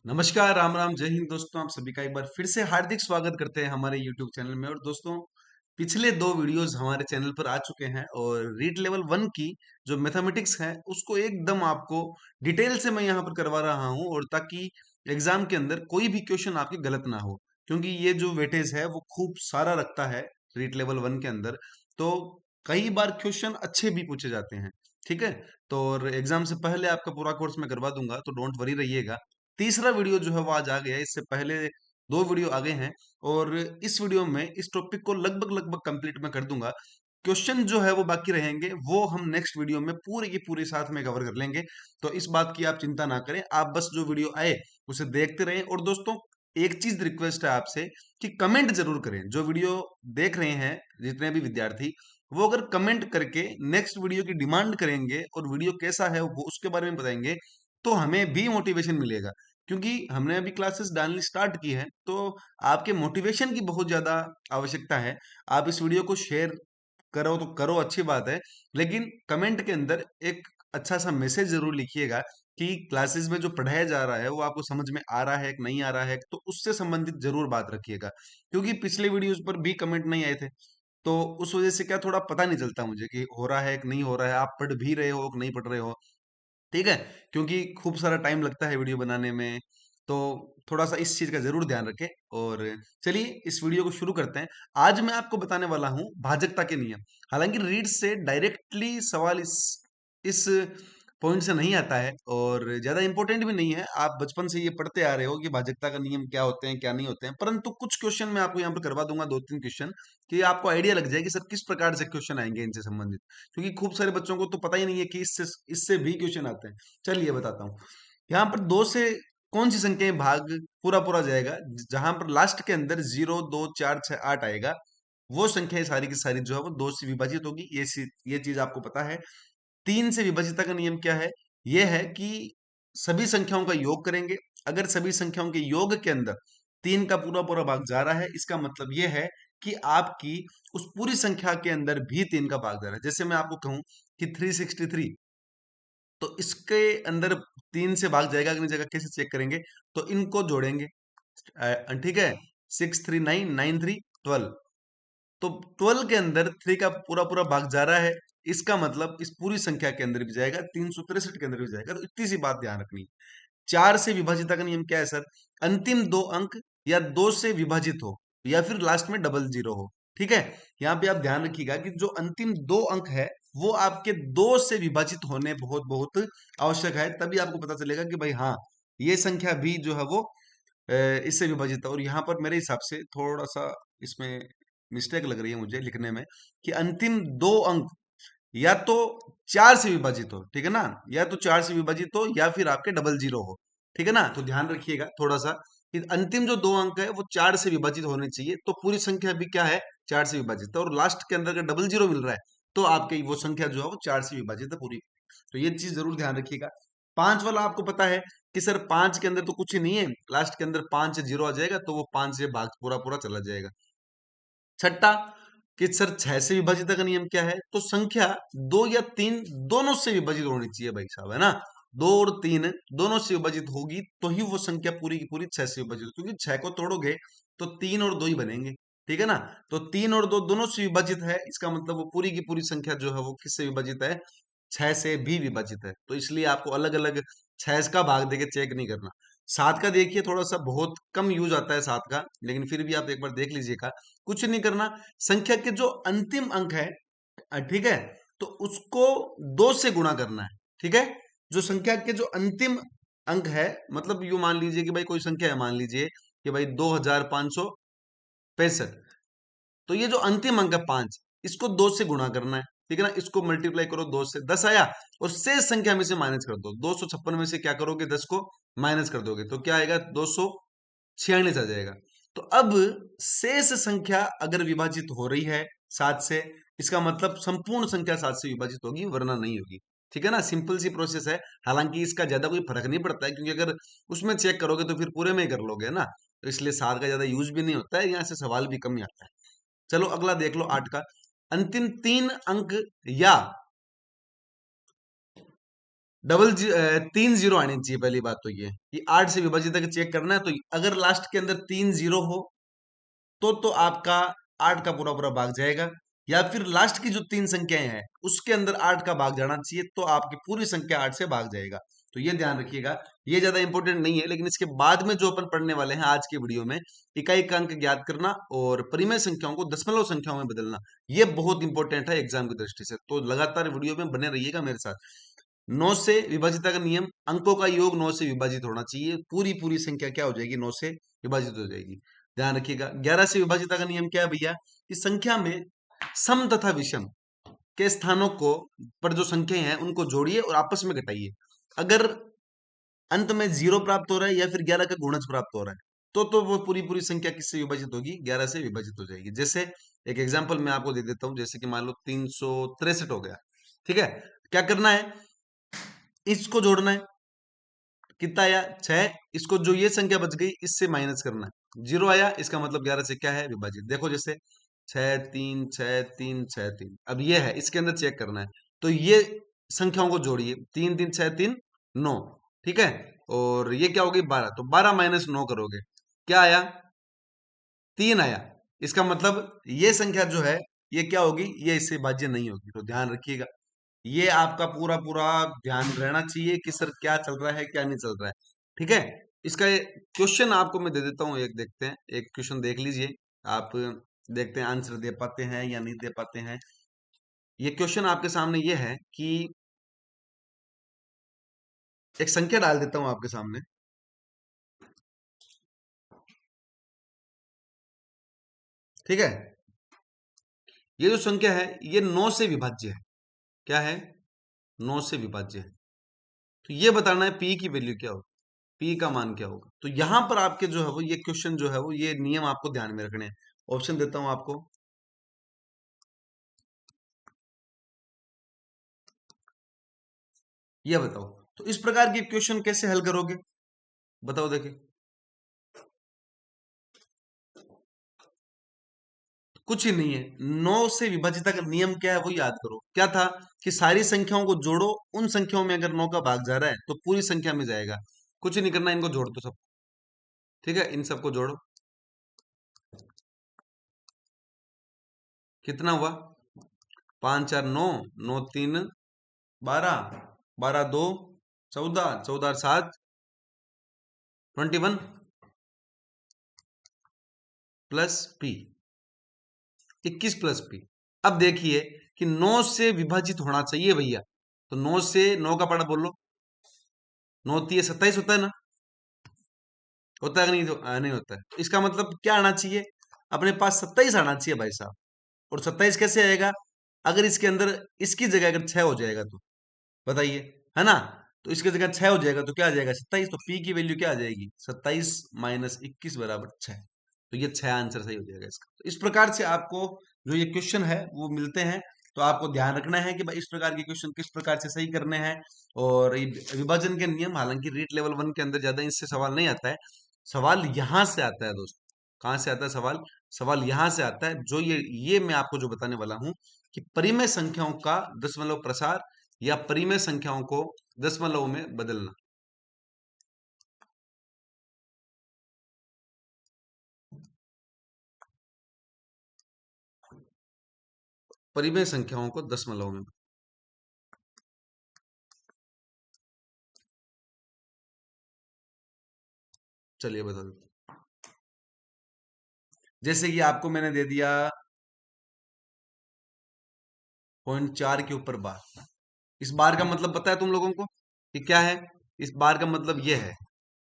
नमस्कार, राम राम, जय हिंद दोस्तों। आप सभी का एक बार फिर से हार्दिक स्वागत करते हैं हमारे YouTube चैनल में। और दोस्तों, पिछले दो वीडियोस हमारे चैनल पर आ चुके हैं और रीट लेवल 1 की जो मैथमेटिक्स है उसको एकदम आपको डिटेल से मैं यहाँ पर करवा रहा हूँ, और ताकि एग्जाम के अंदर कोई भी क्वेश्चन आपके गलत ना हो, क्योंकि ये जो वेटेज है वो खूब सारा रखता है रीट लेवल 1 के अंदर। तो कई बार क्वेश्चन अच्छे भी पूछे जाते हैं। ठीक है, तो और एग्जाम से पहले आपका पूरा कोर्स मैं करवा दूंगा, तो डोंट वरी रहिएगा। तीसरा वीडियो जो है वो आज आ गया है, इससे पहले दो वीडियो आगे हैं। और इस वीडियो में इस टॉपिक को लगभग लगभग कंप्लीट मैं कर दूंगा। क्वेश्चन जो है वो बाकी रहेंगे, वो हम नेक्स्ट वीडियो में पूरे की पूरी साथ में कवर कर लेंगे। तो इस बात की आप चिंता ना करें, आप बस जो वीडियो आए उसे देखते रहें। और दोस्तों, एक चीज रिक्वेस्ट है आपसे कि कमेंट जरूर करें। जो वीडियो देख रहे हैं जितने भी विद्यार्थी, वो अगर कमेंट करके नेक्स्ट वीडियो की डिमांड करेंगे और वीडियो कैसा है वो उसके बारे में बताएंगे, तो हमें भी मोटिवेशन मिलेगा। क्योंकि हमने अभी क्लासेस डालनी स्टार्ट की है, तो आपके मोटिवेशन की बहुत ज्यादा आवश्यकता है। आप इस वीडियो को शेयर करो तो करो, अच्छी बात है, लेकिन कमेंट के अंदर एक अच्छा सा मैसेज जरूर लिखिएगा कि क्लासेस में जो पढ़ाया जा रहा है वो आपको समझ में आ रहा है कि नहीं आ रहा है। तो उससे संबंधित जरूर बात रखिएगा, क्योंकि पिछले वीडियोस पर भी कमेंट नहीं आए थे। तो उस वजह से क्या थोड़ा पता नहीं चलता मुझे कि हो रहा है कि नहीं हो रहा है, आप पढ़ भी रहे हो कि नहीं पढ़ रहे हो। ठीक है, क्योंकि खूब सारा टाइम लगता है वीडियो बनाने में। तो थोड़ा सा इस चीज का जरूर ध्यान रखें। और चलिए इस वीडियो को शुरू करते हैं। आज मैं आपको बताने वाला हूं भाजकता के नियम। हालांकि रीड से डायरेक्टली सवाल इस पॉइंट से नहीं आता है, और ज्यादा इंपॉर्टेंट भी नहीं है। आप बचपन से ये पढ़ते आ रहे हो कि भाजकता का नियम क्या होते हैं क्या नहीं होते हैं, परंतु कुछ क्वेश्चन मैं आपको यहाँ पर करवा दूंगा, दो तीन क्वेश्चन, कि आपको आइडिया लग जाए कि सर किस प्रकार से क्वेश्चन आएंगे इनसे संबंधित। क्योंकि खूब सारे बच्चों को तो पता ही नहीं है कि इससे इससे भी क्वेश्चन आते हैं। चलिए बताता हूँ। यहाँ पर दो से कौन सी संख्याएं भाग पूरा पूरा जाएगा, जहां पर लास्ट के अंदर 0 2 4 6 8 आएगा, वो संख्याएं सारी की सारी जो है वो दो से विभाजित होगी। ये चीज आपको पता है। तीन से विभाजिता का नियम क्या है? यह है कि सभी संख्याओं का योग करेंगे। अगर सभी संख्याओं के योग के अंदर तीन का पूरा पूरा भाग जा रहा है, इसका मतलब यह है कि आपकी उस पूरी संख्या के अंदर भी तीन का भाग जा रहा है। जैसे मैं आपको कहूं कि 363, तो इसके अंदर तीन से भाग जाएगा कि नहीं जाएगा, कैसे चेक करेंगे? तो इनको जोड़ेंगे। ठीक है, 6 3 9 9 3 12। तो 12 के अंदर 3 का पूरा पूरा भाग जा रहा है, इसका मतलब इस पूरी संख्या के अंदर भी जाएगा, 363 के अंदर भी जाएगा। तो इतनी सी बात ध्यान रखनी है। चार से विभाजित का नियम क्या है सर? अंतिम दो अंक या दो से विभाजित हो, या फिर लास्ट में डबल जीरो हो। ठीक है, यहाँ पे आप ध्यान रखिएगा कि जो अंतिम दो अंक है वो आपके दो से विभाजित होने बहुत बहुत आवश्यक है। तभी आपको पता चलेगा कि भाई हाँ, ये संख्या भी जो है वो इससे विभाजित है। और यहाँ पर मेरे हिसाब से थोड़ा सा इसमें मिस्टेक लग रही है मुझे लिखने में, कि अंतिम दो अंक या तो चार से विभाजित हो, ठीक है ना, या तो चार से विभाजित हो या फिर आपके डबल जीरो हो। ठीक है ना, तो ध्यान रखिएगा थोड़ा सा कि अंतिम जो दो अंक है वो चार से विभाजित होने चाहिए। तो पूरी संख्या भी क्या है? चार से विभाजित है। और लास्ट के अंदर अगर डबल जीरो मिल रहा है, तो आपकी वो संख्या जो है वो चार से विभाजित है पूरी। तो ये चीज जरूर ध्यान रखिएगा। पांच वाला आपको पता है कि सर पांच के अंदर तो कुछ ही नहीं है, लास्ट के अंदर पांच से जीरो आ जाएगा, तो वो पांच से भाग पूरा पूरा चला जाएगा। छठा, कि सर छह से विभाजित का नियम क्या है? तो संख्या दो या तीन दोनों से विभाजित होनी चाहिए भाई साहब, है ना। दो और तीन दोनों से विभाजित होगी तो ही वो संख्या पूरी की पूरी छह से विभाजित, क्योंकि छह को तोड़ोगे तो तीन और दो ही बनेंगे। ठीक है ना, तो तीन और दो दोनों से विभाजित है, इसका मतलब वो पूरी की पूरी संख्या जो है वो किससे विभाजित है? छह से भी विभाजित है। तो इसलिए आपको अलग अलग छह का भाग देके चेक नहीं करना। सात का देखिए थोड़ा सा बहुत कम यूज आता है सात का, लेकिन फिर भी आप एक बार देख लीजिएगा। कुछ नहीं करना, संख्या के जो अंतिम अंक है, ठीक है, तो उसको दो से गुणा करना है। ठीक है, जो संख्या के जो अंतिम अंक है, मतलब यू मान लीजिए कि भाई कोई संख्या है, मान लीजिए कि भाई 2565, तो ये जो अंतिम अंक है पांच, इसको दो से गुणा करना है। ठीक है ना, इसको मल्टीप्लाई करो, दो से 10 आया, और शेष संख्या में से माइनस कर दो। 256 में से क्या करोगे? 10 को माइनस कर दोगे तो क्या आएगा? 246 आ जाएगा। तो अब शेष संख्या अगर विभाजित हो रही है सात से, इसका मतलब संपूर्ण संख्या सात से विभाजित होगी, वरना नहीं होगी। ठीक है ना, सिंपल सी प्रोसेस है। हालांकि इसका ज्यादा कोई फर्क नहीं पड़ता है, क्योंकि अगर उसमें चेक करोगे तो फिर पूरे में ही कर लोगे ना। तो इसलिए सात का ज्यादा यूज भी नहीं होता है, यहाँ से सवाल भी कम ही आता है। चलो अगला देख लो, आठ का। अंतिम तीन अंक या तीन जीरो आनी चाहिए। पहली बात तो ये कि 8 से विभाजित अगर चेक करना है तो अगर लास्ट के अंदर तीन जीरो हो तो आपका 8 का पूरा पूरा भाग जाएगा, या फिर लास्ट की जो तीन संख्याएं हैं उसके अंदर 8 का भाग जाना चाहिए तो आपकी पूरी संख्या 8 से भाग जाएगा। तो ये ध्यान रखिएगा। ये ज्यादा इंपॉर्टेंट नहीं है, लेकिन इसके बाद में जो अपन पढ़ने वाले हैं आज के वीडियो में, इकाई का अंक ज्ञात करना और परिमेय संख्याओं को दशमलव संख्याओं में बदलना, ये बहुत इंपॉर्टेंट है एग्जाम की दृष्टि से। तो लगातार वीडियो में बने रहिएगा मेरे साथ। 9 से विभाजित का नियम, अंकों का योग 9 से विभाजित होना चाहिए, पूरी पूरी संख्या क्या हो जाएगी, 9 से विभाजित हो जाएगी। ध्यान रखिएगा। 11 से विभाजित का नियम क्या है भैया, कि संख्या में सम तथा विषम के स्थानों को पर जो संख्याएं हैं उनको जोड़िए और आपस में घटाइए। अगर अंत में जीरो प्राप्त हो रहा है या फिर 11 का गुणज प्राप्त हो रहा है तो वो पूरी पूरी संख्या किससे विभाजित होगी, 11 से विभाजित हो जाएगी। जैसे एक एग्जांपल मैं आपको दे देता हूं, जैसे कि मान लो 363 हो गया। ठीक है, क्या करना है, इसको जोड़ना है, कितना आया 6, इसको जो ये संख्या बच गई इससे माइनस करना है, जीरो आया, इसका मतलब 11 से क्या है, विभाजित। देखो जैसे 6 3 6 3 6 3, अब ये है इसके अंदर चेक करना है, तो ये संख्याओं को जोड़िए, 3 3 6 3 9। ठीक है, और ये क्या होगी 12, तो 12 माइनस 9 करोगे, क्या आया, 3 आया। इसका मतलब ये संख्या जो है ये क्या होगी, ये इससे भाज्य नहीं होगी। तो ध्यान रखिएगा, ये आपका पूरा पूरा ध्यान रहना चाहिए कि सर क्या चल रहा है क्या नहीं चल रहा है। ठीक है, इसका क्वेश्चन आपको मैं दे देता हूँ, एक देखते हैं, एक क्वेश्चन देख लीजिए आप, देखते हैं आंसर दे पाते हैं या नहीं दे पाते हैं। ये क्वेश्चन आपके सामने ये है कि एक संख्या डाल देता हूं आपके सामने। ठीक है, ये जो संख्या है ये 9 से विभाज्य है। क्या है, 9 से विभाज्य है। तो ये बताना है पी की वैल्यू क्या होगी, पी का मान क्या होगा। तो यहां पर आपके जो है वो ये क्वेश्चन जो है वो ये नियम आपको ध्यान में रखने हैं। ऑप्शन देता हूं आपको, ये बताओ। तो इस प्रकार के क्वेश्चन कैसे हल करोगे, बताओ देखिए। कुछ ही नहीं है, 9 से विभाजित का नियम क्या है वो याद करो। क्या था कि सारी संख्याओं को जोड़ो, उन संख्याओं में अगर 9 का भाग जा रहा है तो पूरी संख्या में जाएगा। कुछ ही नहीं करना, इनको जोड़ दो सब। ठीक है, इन सबको जोड़ो, कितना हुआ, 5 4 9, 9 3 12, 12 2 14, 14 7 21 प्लस पी, 21 प्लस पी। अब देखिए कि 9 से विभाजित होना चाहिए भैया, तो 9 से 9 का पढ़ा बोलो, 9 3 27 होता है ना, होता है कि नहीं, तो नहीं होता है। तो इसका मतलब क्या आना चाहिए, अपने पास 27 आना चाहिए भाई साहब। और 27 कैसे आएगा, अगर इसके अंदर इसकी जगह अगर 6 हो जाएगा तो बताइए, है ना। तो इसकी जगह 6 हो जाएगा तो क्या आ जाएगा 27, तो पी की वैल्यू क्या आ जाएगी, 27 - 21 बराबर 6। तो ये 6 आंसर सही हो जाएगा इसका। तो इस प्रकार से आपको जो ये क्वेश्चन है वो मिलते हैं। तो आपको ध्यान रखना है कि भाई इस प्रकार के क्वेश्चन किस प्रकार से सही करने हैं। और ये विभाजन के नियम, हालांकि रीट लेवल 1 के अंदर ज्यादा इससे सवाल नहीं आता है। सवाल यहां से आता है दोस्त, कहां से आता है सवाल, सवाल यहां से आता है, जो ये मैं आपको जो बताने वाला हूं कि परिमेय संख्याओं का दशमलव प्रसार या परिमेय संख्याओं को दशमलव में बदलना। परिमेय संख्याओं को दशमलव में, चलिए बता देते हैं। जैसे कि आपको मैंने दे दिया 0.4 के ऊपर बार। इस बार का मतलब पता है तुम लोगों को कि क्या है, इस बार का मतलब यह है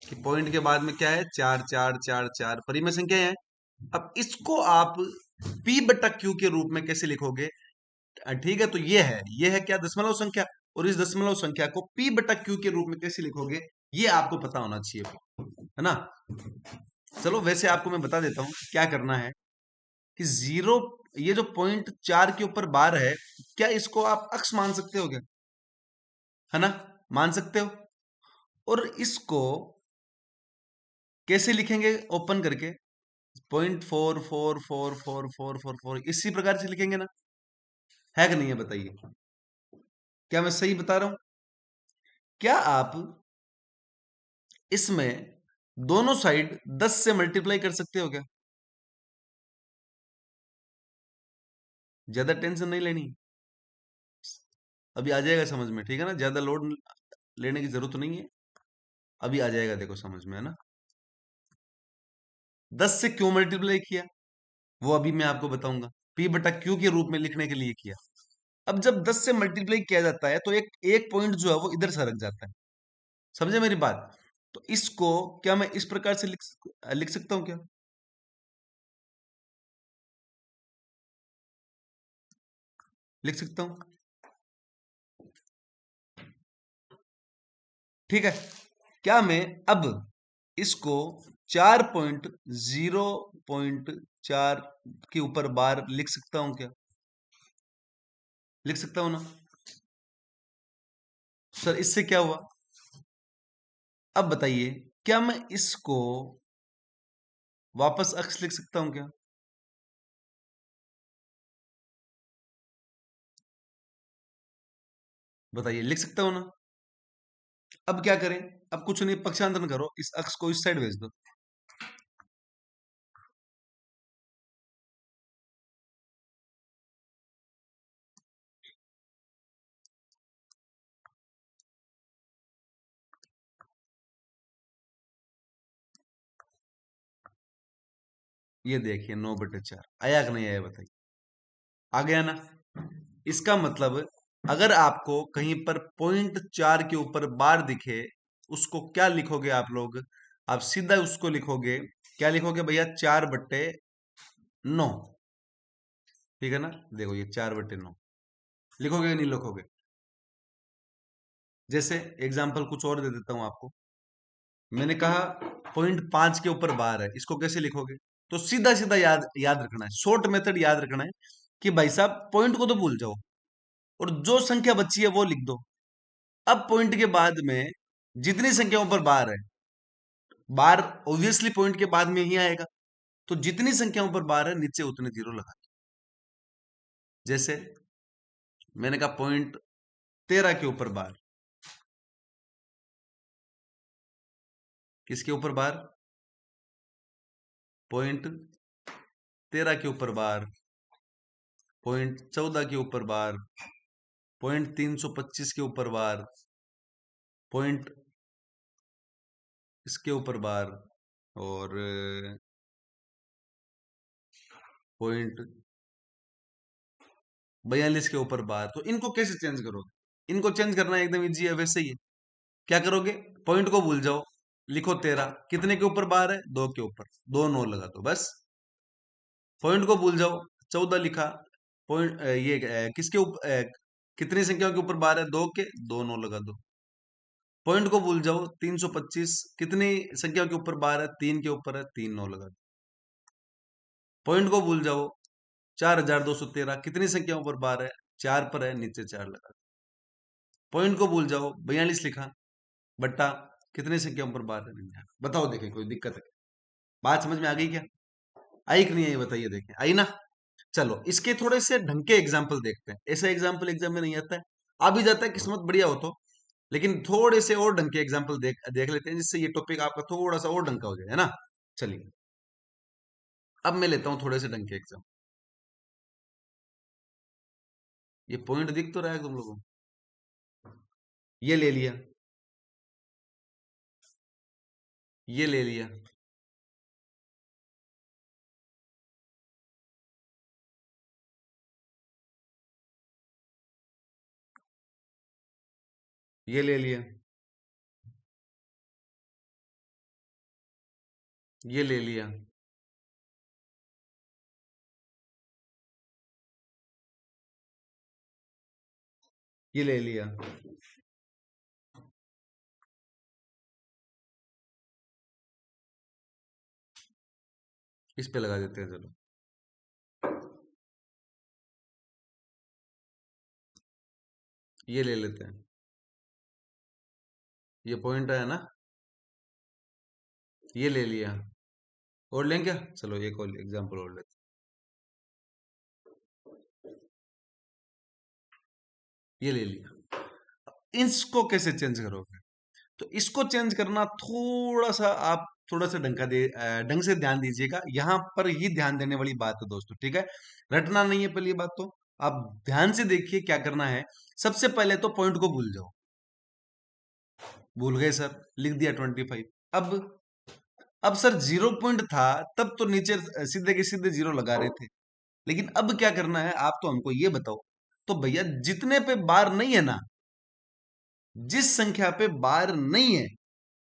कि पॉइंट के बाद में क्या है, 4 4 4 4 परिमेय संख्या है। अब इसको आप p बटा q के रूप में कैसे लिखोगे, ठीक है, तो ये है क्या, दशमलव संख्या। और इस दशमलव संख्या को p बटा q के रूप में कैसे लिखोगे, ये आपको पता होना चाहिए, है ना। चलो वैसे आपको मैं बता देता हूं क्या करना है, कि जीरो, ये जो 0.4 के ऊपर बार है, क्या इसको आप अक्स मान सकते हो क्या, है ना, मान सकते हो। और इसको कैसे लिखेंगे, ओपन करके 0.444444 इसी प्रकार से लिखेंगे ना, है कि नहीं है बताइए, क्या मैं सही बता रहा हूं। क्या आप इसमें दोनों साइड 10 से मल्टीप्लाई कर सकते हो क्या? ज्यादा टेंशन नहीं लेनी, अभी आ जाएगा समझ में, ठीक है ना? ज्यादा लोड लेने की जरूरत नहीं है, अभी आ जाएगा, देखो समझ में, है ना? 10 से क्यों मल्टीप्लाई किया वो अभी मैं आपको बताऊंगा। पी बटा क्यू के रूप में लिखने के लिए किया। अब जब 10 से मल्टीप्लाई किया जाता है तो एक एक पॉइंट जो है वो इधर सरक जाता है, समझे मेरी बात? तो इसको क्या मैं इस प्रकार से लिख सकता हूं क्या? लिख सकता हूं, ठीक है। क्या मैं अब इसको 4.0.4 के ऊपर बार लिख सकता हूं क्या? लिख सकता हूं ना? सर इससे क्या हुआ? अब बताइए, क्या मैं इसको वापस अक्स लिख सकता हूं क्या? बताइए, लिख सकता हूं ना? अब क्या करें? अब कुछ नहीं, पक्षांतरण करो, इस अक्स को इस साइड भेज दो। ये देखिए 9/4 आया कि नहीं आया, बताइए। आ गया ना? इसका मतलब अगर आपको कहीं पर 0.4 के ऊपर बार दिखे, उसको क्या लिखोगे आप लोग? आप सीधा उसको लिखोगे, क्या लिखोगे भैया? 4/9, ठीक है ना? देखो ये 4/9 लिखोगे कि नहीं लिखोगे? जैसे एग्जाम्पल कुछ और दे देता हूं आपको। मैंने कहा 0.5 के ऊपर बार है, इसको कैसे लिखोगे? तो सीधा सीधा याद याद रखना है, शॉर्ट मेथड याद रखना है कि भाई साहब पॉइंट को तो भूल जाओ और जो संख्या बची है वो लिख दो। अब पॉइंट के बाद में जितनी संख्याओं पर बार है, बार ऑब्वियसली पॉइंट के बाद में ही आएगा, तो जितनी संख्याओं पर बार है नीचे उतने जीरो लगा दो। जैसे मैंने कहा 0.13 के ऊपर बार, किसके ऊपर बार? 0.13 के ऊपर बार, 0.14 के ऊपर बार, 0.325 के ऊपर बार, पॉइंट इसके ऊपर बार, और 0.42 के ऊपर बार। तो इनको कैसे चेंज करोगे? इनको चेंज करना एकदम इजी है, वैसे ही है। क्या करोगे? पॉइंट को भूल जाओ, लिखो 13, कितने के ऊपर बार है? 2 के ऊपर, 2 9 लगा दो बस। पॉइंट को भूल जाओ, 14 लिखा, पॉइंट किसके ऊपर, कितनी संख्याओं के ऊपर बार है? 2 के, 2 9 लगा दो। पॉइंट को भूल जाओ, 325, कितनी संख्याओं के ऊपर बार है? 3 के ऊपर है, 3 9 लगा दो। पॉइंट को भूल जाओ, 4213, कितनी संख्याओं पर बार है? 4 पर है, नीचे 4 लगा दो। पॉइंट को भूल जाओ, 42 लिखा, बट्टा कितनी संख्याओं पर बार है? 99। बताओ, देखें कोई दिक्कत है? बात समझ में आ गई क्या? आई कि नहीं आई, बताइए, देखें आई ना? चलो इसके थोड़े से ढंग के एग्जाम्पल देखते हैं। ऐसा एग्जाम्पल एग्जाम में नहीं आता है, आ भी जाता है किस्मत बढ़िया हो तो, लेकिन थोड़े से और ढंग के एग्जाम्पल देख देख लेते हैं, जिससे ये टॉपिक आपका थोड़ा सा और ढंग का हो जाए, है ना? चलिए, अब मैं लेता हूँ थोड़े से ढंग के एग्जाम। ये पॉइंट दिख तो रहा है तुम लोगों को? ये ले लिया, ये ले लिया, ये ले लिया, ये ले लिया, ये ले लिया। इस पे लगा देते हैं, चलो। ये ले लेते हैं, ये पॉइंट है ना? ये ले लिया, और लें क्या? चलो एक और एग्जाम्पल और लेते हैं। ये ले लिया। इसको कैसे चेंज करोगे? तो इसको चेंज करना थोड़ा सा आप थोड़ा सा ढंग से ध्यान दीजिएगा। यहां पर ही ध्यान देने वाली बात है दोस्तों, ठीक है? रटना नहीं है पहली बात तो। आप ध्यान से देखिए क्या करना है। सबसे पहले तो पॉइंट को भूल जाओ। भूल गए सर, लिख दिया 25। अब सर जीरो पॉइंट था, तब तो नीचे सीधे के सीधे जीरो लगा रहे थे। लेकिन अब क्या करना है, आप तो हमको ये बताओ। तो भैया जितने पे बार नहीं है ना, जिस संख्या पे बार नहीं है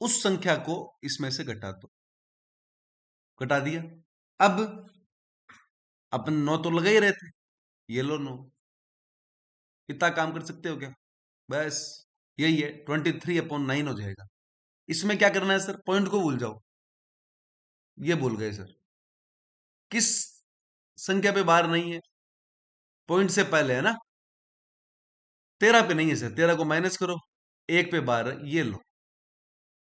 उस संख्या को इसमें से घटा दो। घटा दिया। अब अपन 9 तो लगा ही रहे थे, ये लो 9। इतना काम कर सकते हो क्या? बस यही है, 23/9 हो जाएगा। इसमें क्या करना है सर, पॉइंट को भूल जाओ। ये भूल गए सर। किस संख्या पे बार नहीं है? पॉइंट से पहले है ना। 13 पे नहीं है सर, 13 को माइनस करो। एक पे बार है, ये लो।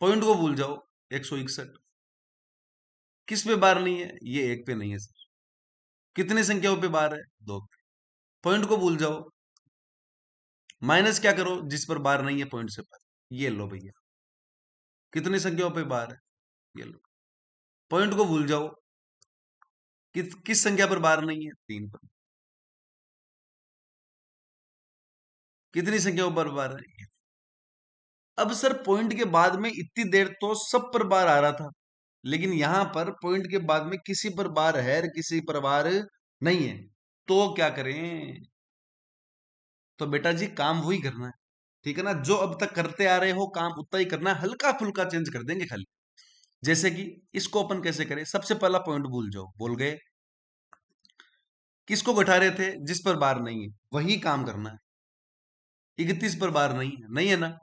पॉइंट को भूल जाओ, 161। किस पे बार नहीं है? ये एक पे नहीं है सर। कितनी संख्याओं पे बार है? दो पे। पॉइंट को भूल जाओ, माइनस क्या करो जिस पर बार नहीं है पॉइंट से पर, ये लो भैया। कितनी संख्याओं पे बार है? ये लो। पॉइंट को भूल जाओ, किस संख्या पर बार नहीं है? 3 पर। कितनी संख्याओं पर बार है? ये। अब सर पॉइंट के बाद में इतनी देर तो सब पर बार आ रहा था, लेकिन यहां पर पॉइंट के बाद में किसी पर बार है और किसी पर बार नहीं है। तो क्या करें? तो बेटा जी काम वही करना है, ठीक है ना? जो अब तक करते आ रहे हो काम उतना ही करना है, हल्का फुल्का चेंज कर देंगे खाली। जैसे कि इसको अपन कैसे करें, सबसे पहला पॉइंट भूल जाओ, बोल गए। किसको घटा रहे थे? जिस पर बार नहीं है, वही काम करना है। 31 पर बार नहीं है, नहीं है ना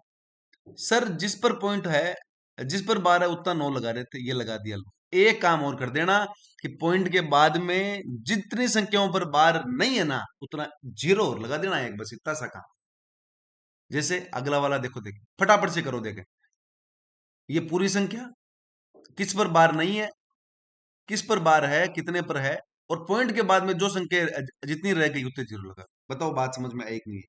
सर? जिस पर पॉइंट है, जिस पर बार है उतना 9 लगा रहे थे, ये लगा दिया लो। एक काम और कर देना कि पॉइंट के बाद में जितनी संख्याओं पर बार नहीं है ना उतना जीरो और लगा देना, एक बस इतना सा काम। जैसे अगला वाला देखो, देखे फटाफट से करो, देखे। ये पूरी संख्या, किस पर बार नहीं है, किस पर बार है, कितने पर है, और पॉइंट के बाद में जो संख्या जितनी रह गई उतने जीरो लगा। बताओ बात समझ में आई कि नहीं?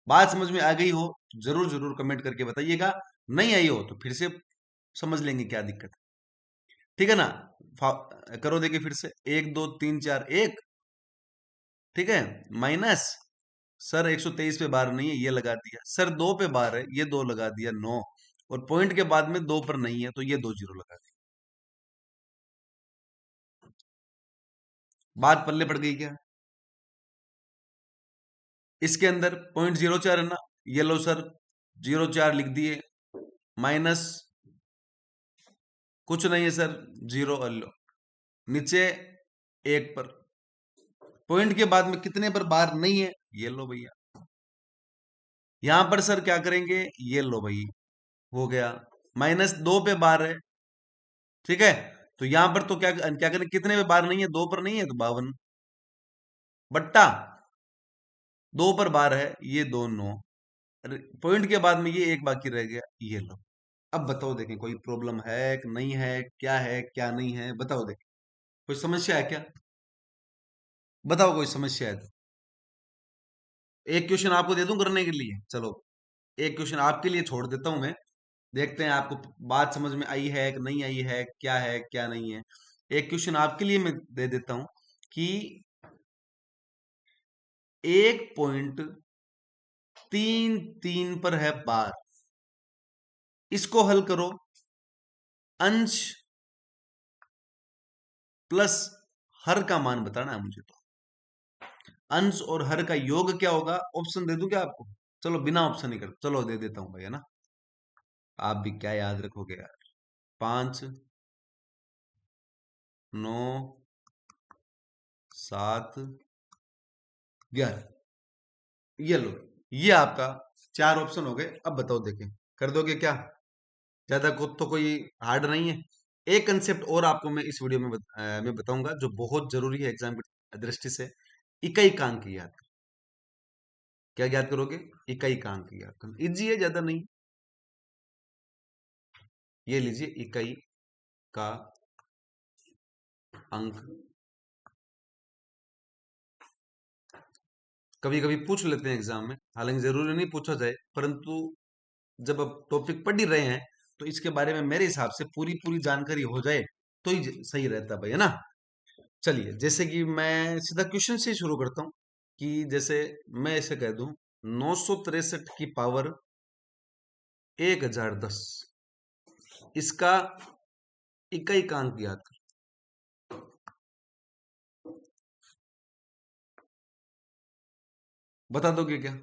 बात समझ में आ गई हो तो जरूर जरूर कमेंट करके बताइएगा। नहीं आई हो तो फिर से समझ लेंगे क्या दिक्कत है, ठीक है ना? करो देखिए फिर से, 1 2 3 4 1, ठीक है? माइनस, सर 123 पे बार नहीं है, ये लगा दिया। सर 2 पे बार है, ये 2 लगा दिया, 9। और पॉइंट के बाद में 2 पर नहीं है तो ये 2 जीरो लगा दिया। बात पल्ले पड़ गई क्या? इसके अंदर 0.04 है ना, ये लो सर, 0.4 लिख दिए। माइनस कुछ नहीं है सर, जीरो लो। नीचे एक पर, पॉइंट के बाद में कितने पर बार नहीं है? ये लो भैया। यहां पर सर क्या करेंगे? ये लो भाई, हो गया। -2 पे बार है, ठीक है? तो यहां पर तो क्या क्या करें, कितने पे बार नहीं है? 2 पर नहीं है तो 52 बट्टा 2 पर बार है, ये 2 9। पॉइंट के बाद में ये एक बाकी रह गया, ये लो। अब बताओ देखें, कोई प्रॉब्लम है कि नहीं है क्या नहीं है, बताओ देखें। कोई समस्या है क्या? बताओ कोई समस्या है तो। एक क्वेश्चन आपको दे दूं करने के लिए, चलो। एक क्वेश्चन आपके लिए छोड़ देता हूं मैं। देखते हैं आपको बात समझ में आई है कि नहीं आई है क्या नहीं है। एक क्वेश्चन आपके लिए मैं दे देता हूं कि 1.33 पर है बार। इसको हल करो। अंश प्लस हर का मान बताना है मुझे तो। अंश और हर का योग क्या होगा? ऑप्शन दे दूं क्या आपको? चलो बिना ऑप्शन ही कर, चलो दे देता हूं भाई, है ना? आप भी क्या याद रखोगे यार। 5 9 7 11, ये लो। ये आपका चार ऑप्शन हो गए। अब बताओ देखें, कर दोगे क्या? ज्यादा को तो कोई हार्ड नहीं है। एक कंसेप्ट और आपको मैं इस वीडियो में मैं बताऊंगा जो बहुत जरूरी है एग्जाम की दृष्टि से। इकाई कांक की याद। क्या याद करोगे? इकाई कांक की याद करना इजी है, ज्यादा नहीं। ये लीजिए, इकाई का अंक। कभी कभी पूछ लेते हैं एग्जाम में, हालांकि जरूरी नहीं पूछा जाए, परंतु जब अब टॉपिक पढ़ ही रहे हैं तो इसके बारे में मेरे हिसाब से पूरी पूरी जानकारी हो जाए तो ही सही रहता है भाई, है ना। चलिए, जैसे कि मैं सीधा क्वेश्चन से ही शुरू करता हूँ कि जैसे मैं ऐसे कह दूं, 963 की पावर 1010, इसका इकाई अंक याद कर। बता दोगे क्या?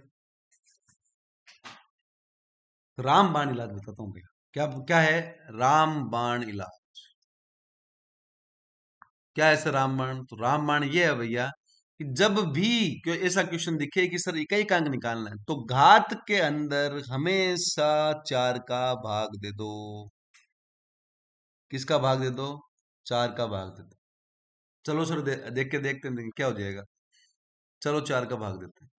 रामबाण इलाज बताता हूँ भैया। क्या क्या है रामबाण इलाज? क्या है सर रामबाण? तो रामबाण ये है भैया कि जब भी कोई ऐसा क्वेश्चन दिखे कि सर इकाई का अंक निकालना है, तो घात के अंदर हमेशा 4 का भाग दे दो। किसका भाग दे दो? 4 का भाग दे दो। चलो सर देख के देखते हैं क्या हो जाएगा। चलो 4 का भाग देते हैं।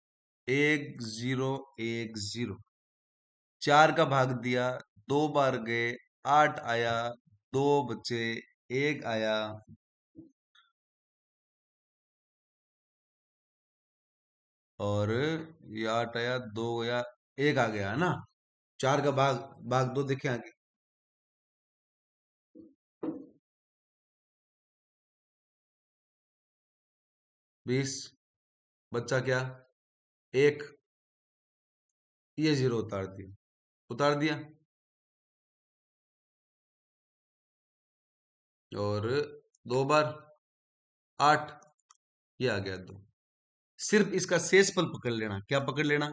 1010, 4 का भाग दिया, 2 बार गए, 8 आया, 2 बचे, 1 आया, और ये 8 आया, 2 गया, 1 आ गया, है ना। 4 का भाग भाग 2 देखे आगे। 20, बच्चा क्या? 1, ये 0 उतार दिया, उतार दिया, और 2 बार 8, ये आ गया 2। सिर्फ इसका शेषफल पकड़ लेना। क्या पकड़ लेना?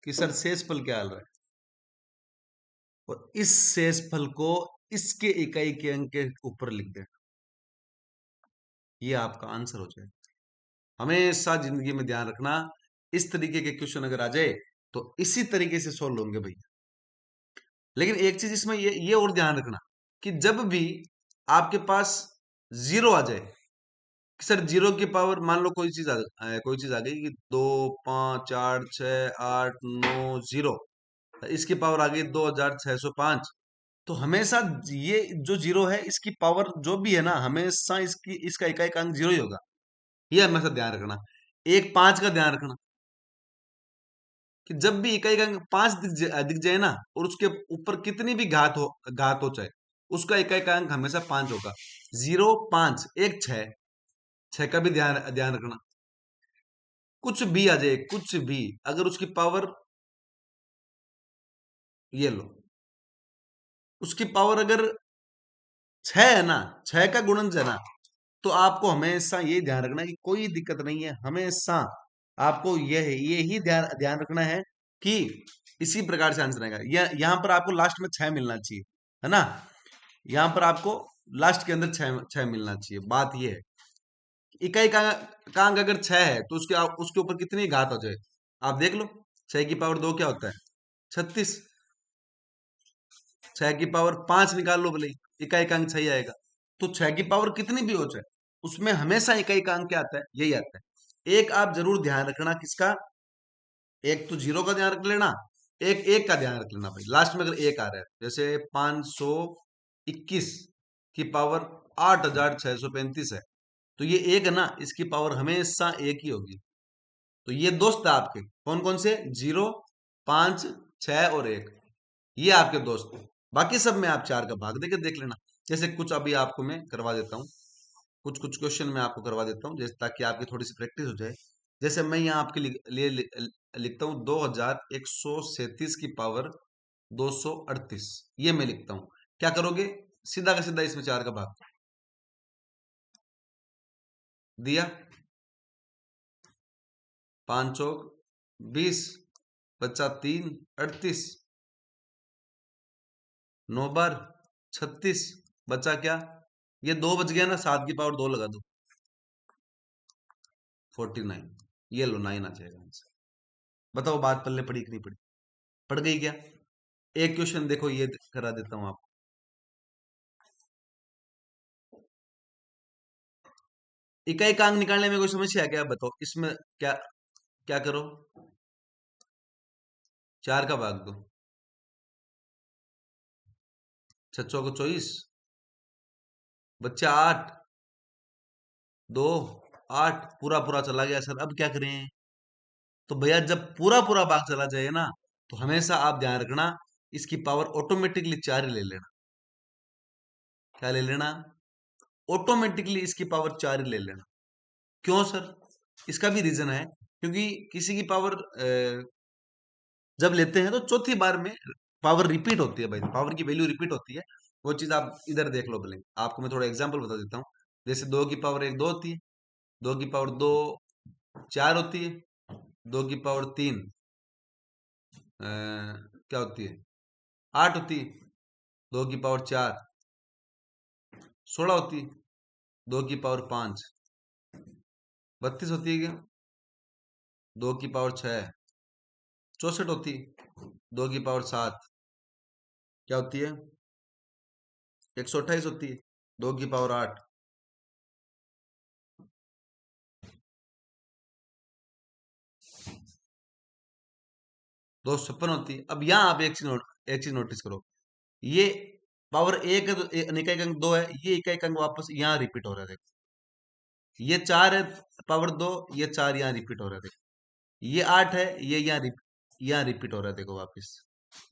कि सर शेषफल क्या आ रहा है, और इस शेषफल को इसके इकाई के अंक के ऊपर लिख देना। ये आपका आंसर हो जाएगा। हमेशा जिंदगी में ध्यान रखना, इस तरीके के क्वेश्चन अगर आ जाए तो इसी तरीके से सोल्व होंगे भैया। लेकिन एक चीज इसमें ये और ध्यान रखना कि जब भी आपके पास जीरो आ जाए, कि सर जीरो की पावर मान लो कोई चीज आ गई कि 2, 5, 4, 6, 8, 9, 0, इसकी पावर आ गई 2605, तो हमेशा ये जो जीरो है इसकी पावर जो भी है ना, हमेशा इसका इकाई का अंक जीरो ही होगा। ये हमेशा ध्यान रखना। एक 5 का ध्यान रखना कि जब भी इकाई का अंक 5 दिख जाए ना, और उसके ऊपर कितनी भी घात हो चाहे, उसका इकाई का अंक हमेशा 5 होगा। 0, 5, एक 6, 6 का भी ध्यान ध्यान रखना। कुछ भी आ जाए, कुछ भी, अगर उसकी पावर, ये लो, उसकी पावर अगर 6 है ना, 6 का गुणन है ना, तो आपको हमेशा ये ध्यान रखना कि कोई दिक्कत नहीं है। हमेशा आपको ये ही ध्यान ध्यान रखना है कि इसी प्रकार से आंसर आएगा। यहाँ पर आपको लास्ट में 6 मिलना चाहिए, है ना। यहाँ पर आपको लास्ट के अंदर 6 मिलना चाहिए। बात ये है, इकाई का अंक अगर 6 है तो उसके उसके ऊपर कितनी घात हो जाए, आप देख लो। 6 की पावर 2 क्या होता है? 36। 6 की पावर 5 निकाल लो भले ही, इकाई का अंक 6 ही आएगा। तो 6 की पावर कितनी भी हो जाए, उसमें हमेशा इकाई का अंक क्या आता है? यही आता है। एक आप जरूर ध्यान रखना, किसका? एक तो जीरो का ध्यान रख लेना, एक एक का ध्यान रख लेना भाई। लास्ट में अगर एक आ रहा है, जैसे 521 की पावर 8635 है, तो ये एक है ना, इसकी पावर हमेशा एक ही होगी। तो ये दोस्त है आपके, कौन कौन से? 0, 5, 6 और 1, ये आपके दोस्त हैं। बाकी सब में आप 4 का भाग देके देख लेना। जैसे कुछ अभी आपको मैं करवा देता हूँ, कुछ कुछ क्वेश्चन मैं आपको करवा देता हूँ, जैसे ताकि आपकी थोड़ी सी प्रैक्टिस हो जाए। जैसे मैं यहाँ आपके लिए लिखता हूँ 2137 की पावर 238, ये मैं लिखता हूँ। क्या करोगे? सीधा का सीधा इसमें 4 का भाग दिया। 5 चौक 20, बच्चा 3, 38, 9 बार 36, बचा क्या? ये 2 बच गया ना, 7 की पावर 2 लगा दो, 49। ये लो 9 आ जाएगा आंसर। बताओ बात पल्ले पड़ी कि नहीं पड़ी? पड़ गई क्या? एक क्वेश्चन देखो, ये करा देता हूं आपको। इकाई का अंक निकालने में कोई समस्या है क्या? बताओ इसमें क्या क्या करो? 4 का भाग दो, 6 चौको 24, बच्चा 8, 2, 8, पूरा पूरा चला गया सर, अब क्या करें? तो भैया जब पूरा पूरा भाग चला जाए ना, तो हमेशा आप ध्यान रखना, इसकी पावर ऑटोमेटिकली 4 ही ले लेना। क्या ले लेना? ऑटोमेटिकली इसकी पावर 4 ही ले लेना। क्यों सर? इसका भी रीजन है, क्योंकि किसी की पावर जब लेते हैं तो चौथी बार में पावर रिपीट होती है भाई, पावर की वैल्यू रिपीट होती है। वो चीज आप इधर देख लो भले, आपको मैं थोड़ा एग्जांपल बता देता हूँ। जैसे 2 की पावर 1 2 होती है, 2 की पावर 2 4 होती है, 2 की पावर 3 क्या होती है, 8 होती है, 2 की पावर 4 16 होती है, 2 की पावर 5 32 होती है क्या, 2 की पावर 6 64 होती है, 2 की पावर 7 क्या होती है, 128 होती है, 2 की पावर 8 256 होती है। अब यहाँ आप एक चीज नोटिस करो, ये पावर एक है तो इकाई अंक 2 है, ये इकाई अंक वापस यहाँ रिपीट हो रहा है देखो। ये 4 है पावर 2, ये 4 यहाँ रिपीट हो रहा है देखो। ये 8 है, ये यहाँ रिपीट हो रहा है देखो वापस।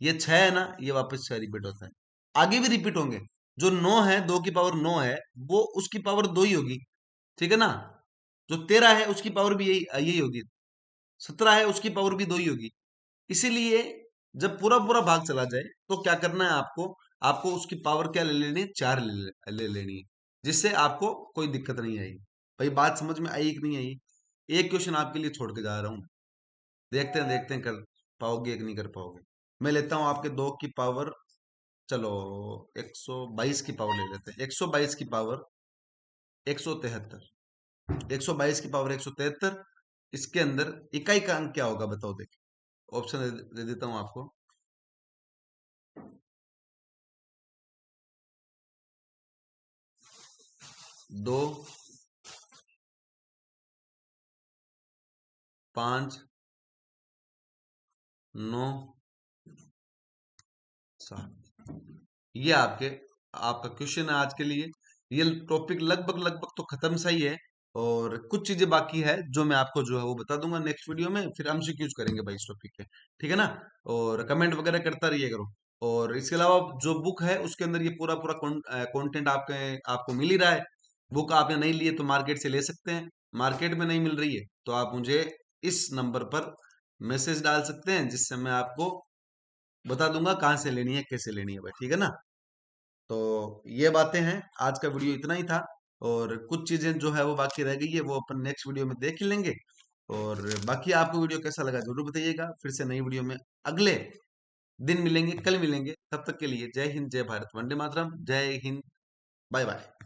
ये 6 है ना, ये वापस 6 रिपीट होता है। आगे भी रिपीट होंगे। जो 9 है, 2 की पावर 9 है, वो उसकी पावर 2 ही होगी, ठीक है ना। जो 13 है उसकी पावर भी यही यही होगी, 17 है उसकी पावर भी 2 ही होगी। इसीलिए जब पूरा पूरा भाग चला जाए तो क्या करना है आपको, आपको उसकी पावर क्या ले लेनी है, 4 ले लेनी है, जिससे आपको कोई दिक्कत नहीं आएगी। भाई बात समझ में आई कि नहीं आई? एक क्वेश्चन आपके लिए छोड़ के जा रहा हूँ, देखते हैं कर पाओगे कि नहीं कर पाओगे। मैं लेता हूँ आपके 2 की पावर, चलो 122 की पावर ले लेते हैं, 122 की पावर 173, 122 की पावर 173। इसके अंदर इकाई का अंक क्या होगा बताओ, देखिए ऑप्शन दे देता हूं आपको। 2 5 9 7, ये आपका क्वेश्चन है आज के लिए। ये टॉपिक लगभग लगभग तो खत्म सा ही है, और कुछ चीजें बाकी है जो मैं आपको जो है वो बता दूंगा नेक्स्ट वीडियो में, फिर एमसीक्यूज करेंगे भाई इस टॉपिक पे, ठीक है ना। और कमेंट वगैरह करता रहिए करो। और इसके अलावा जो बुक है उसके अंदर ये पूरा पूरा कंटेंट आपको मिल ही रहा है। बुक आपने नहीं ली है तो मार्केट से ले सकते हैं, मार्केट में नहीं मिल रही है तो आप मुझे इस नंबर पर मैसेज डाल सकते हैं, जिससे मैं आपको बता दूंगा कहाँ से लेनी है कैसे लेनी है भाई, ठीक है ना। तो ये बातें हैं, आज का वीडियो इतना ही था। और कुछ चीजें जो है वो बाकी रह गई है, वो अपन नेक्स्ट वीडियो में देख ही लेंगे। और बाकी आपको वीडियो कैसा लगा जरूर बताइएगा। फिर से नई वीडियो में अगले दिन मिलेंगे, कल मिलेंगे। तब तक के लिए जय हिंद, जय भारत, वंदे मातरम, जय हिंद, बाय बाय।